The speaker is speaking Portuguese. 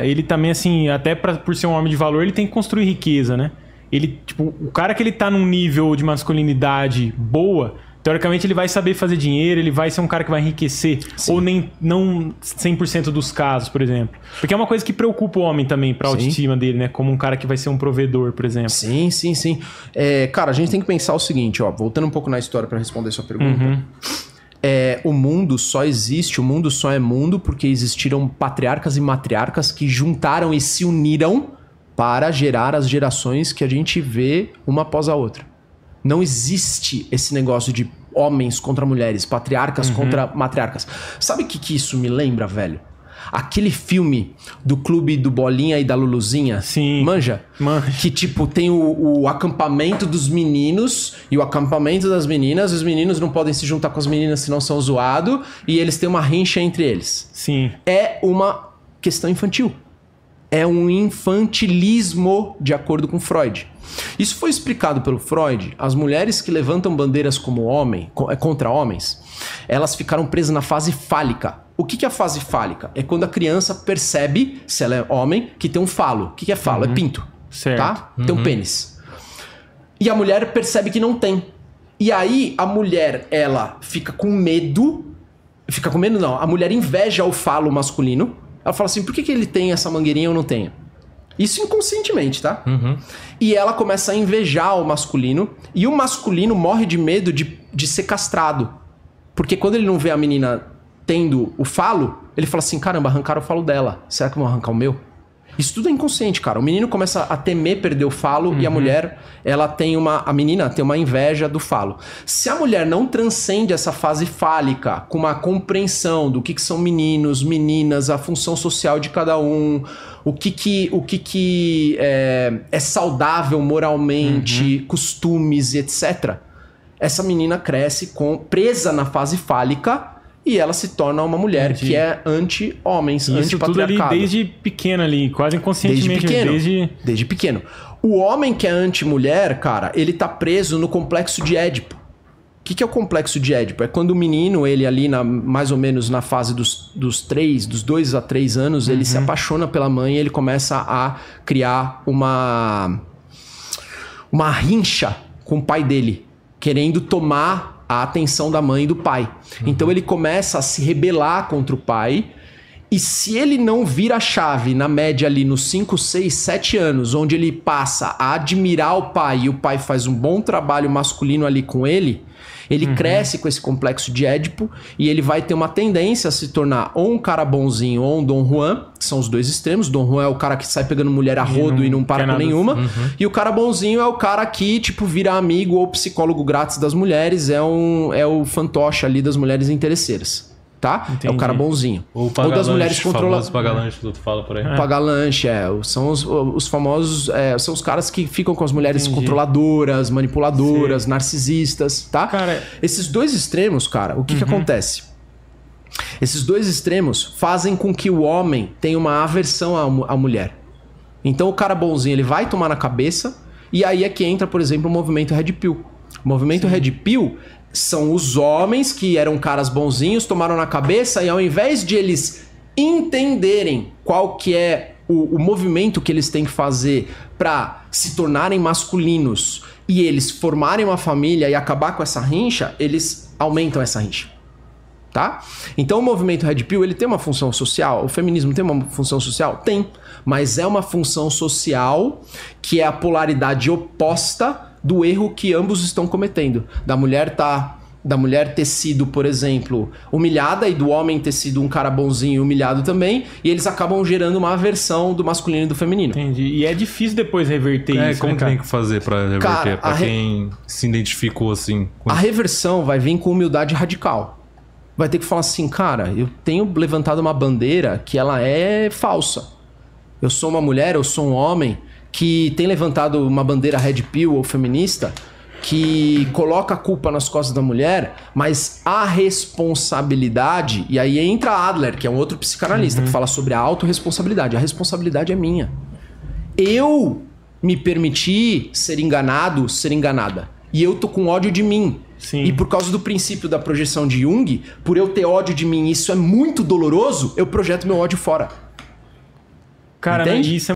ele também, assim, até por ser um homem de valor, ele tem que construir riqueza, né? Ele, tipo, o cara que ele tá num nível de masculinidade boa, teoricamente ele vai saber fazer dinheiro, ele vai ser um cara que vai enriquecer. Sim. Ou não 100% dos casos, por exemplo. Porque é uma coisa que preocupa o homem também, pra autoestima dele, né? Como um cara que vai ser um provedor, por exemplo. Sim. Cara, a gente tem que pensar o seguinte, ó. Voltando um pouco na história pra responder sua pergunta. O mundo só existe, o mundo só é mundo porque existiram patriarcas e matriarcas que juntaram e se uniram para gerar as gerações que a gente vê uma após a outra. Não existe esse negócio de homens contra mulheres, patriarcas contra matriarcas. Sabe o que isso me lembra, velho? Aquele filme do Clube do Bolinha e da Luluzinha. Sim. Manja? Que, tipo, tem o acampamento dos meninos e o acampamento das meninas. Os meninos não podem se juntar com as meninas senão são zoados. E eles têm uma rincha entre eles. Sim. É uma questão infantil. É um infantilismo, de acordo com Freud. Isso foi explicado pelo Freud. As mulheres que levantam bandeiras como homem, contra homens, elas ficaram presas na fase fálica. O que é a fase fálica? É quando a criança percebe, se ela é homem, que tem um falo. O que é falo? É pinto. Certo. Tá? Tem um pênis. E a mulher percebe que não tem. E aí a mulher, ela fica com medo. Fica com medo não. A mulher inveja o falo masculino. Ela fala assim, por que ele tem essa mangueirinha e eu não tenho? Isso inconscientemente, tá? E ela começa a invejar o masculino. E o masculino morre de medo de ser castrado. Porque quando ele não vê a menina tendo o falo, ele fala assim, caramba, arrancaram o falo dela. Será que vão arrancar o meu? Isso tudo é inconsciente, cara. O menino começa a temer perder o falo e a mulher, a menina tem uma inveja do falo. Se a mulher não transcende essa fase fálica com uma compreensão do que são meninos, meninas, a função social de cada um, o que é saudável moralmente, costumes e etc. Essa menina cresce presa na fase fálica e ela se torna uma mulher que é anti-homens, anti-patriarcado. Isso tudo ali desde pequena ali, quase inconscientemente. Desde pequeno. O homem que é anti-mulher, cara, ele tá preso no complexo de Édipo. O que é o complexo de Édipo? É quando o menino, ele ali mais ou menos na fase dos 2 a 3 anos, ele se apaixona pela mãe e ele começa a criar uma rincha com o pai dele, querendo tomar a atenção da mãe e do pai. Então ele começa a se rebelar contra o pai. E se ele não vira a chave na média ali nos 5, 6, 7 anos, onde ele passa a admirar o pai e o pai faz um bom trabalho masculino ali com ele cresce com esse complexo de Édipo e ele vai ter uma tendência a se tornar ou um cara bonzinho ou um Dom Juan, que são os dois extremos. Dom Juan é o cara que sai pegando mulher a rodo e não para com nenhuma. E o cara bonzinho é o cara que, tipo, vira amigo ou psicólogo grátis das mulheres, é o fantoche ali das mulheres interesseiras. Tá? Entendi. É o cara bonzinho. Ou das mulheres controladas. Pagalanche, que tu fala por aí. Pagalanche, são os famosos, são os caras que ficam com as mulheres controladoras, manipuladoras, narcisistas, tá? Cara, esses dois extremos, cara, o que acontece? Esses dois extremos fazem com que o homem tenha uma aversão à mulher. Então o cara bonzinho, ele vai tomar na cabeça e aí é que entra, por exemplo, o movimento Red Pill. O movimento Red Pill são os homens que eram caras bonzinhos, tomaram na cabeça e ao invés de eles entenderem qual que é o movimento que eles têm que fazer para se tornarem masculinos e eles formarem uma família e acabar com essa rincha, eles aumentam essa rincha. Tá? Então o movimento Red Pill, ele tem uma função social? O feminismo tem uma função social? Tem. Mas é uma função social que é a polaridade oposta do erro que ambos estão cometendo. Da mulher ter sido, por exemplo, humilhada e do homem ter sido um cara bonzinho e humilhado também, e eles acabam gerando uma aversão do masculino e do feminino. Entendi. E é difícil depois reverter isso, como né, que tem que fazer pra reverter? Cara, pra quem se identificou assim? A reversão vai vir com humildade radical. Vai ter que falar assim, cara, eu tenho levantado uma bandeira que ela é falsa. Eu sou uma mulher, eu sou um homem que tem levantado uma bandeira Red Pill ou feminista que coloca a culpa nas costas da mulher, mas a responsabilidade... E aí entra Adler, que é um outro psicanalista, que fala sobre a autorresponsabilidade. A responsabilidade é minha. Eu me permiti ser enganado, ser enganada. E eu tô com ódio de mim. Sim. E por causa do princípio da projeção de Jung, por eu ter ódio de mim, isso é muito doloroso, eu projeto meu ódio fora. Cara, Entende? isso é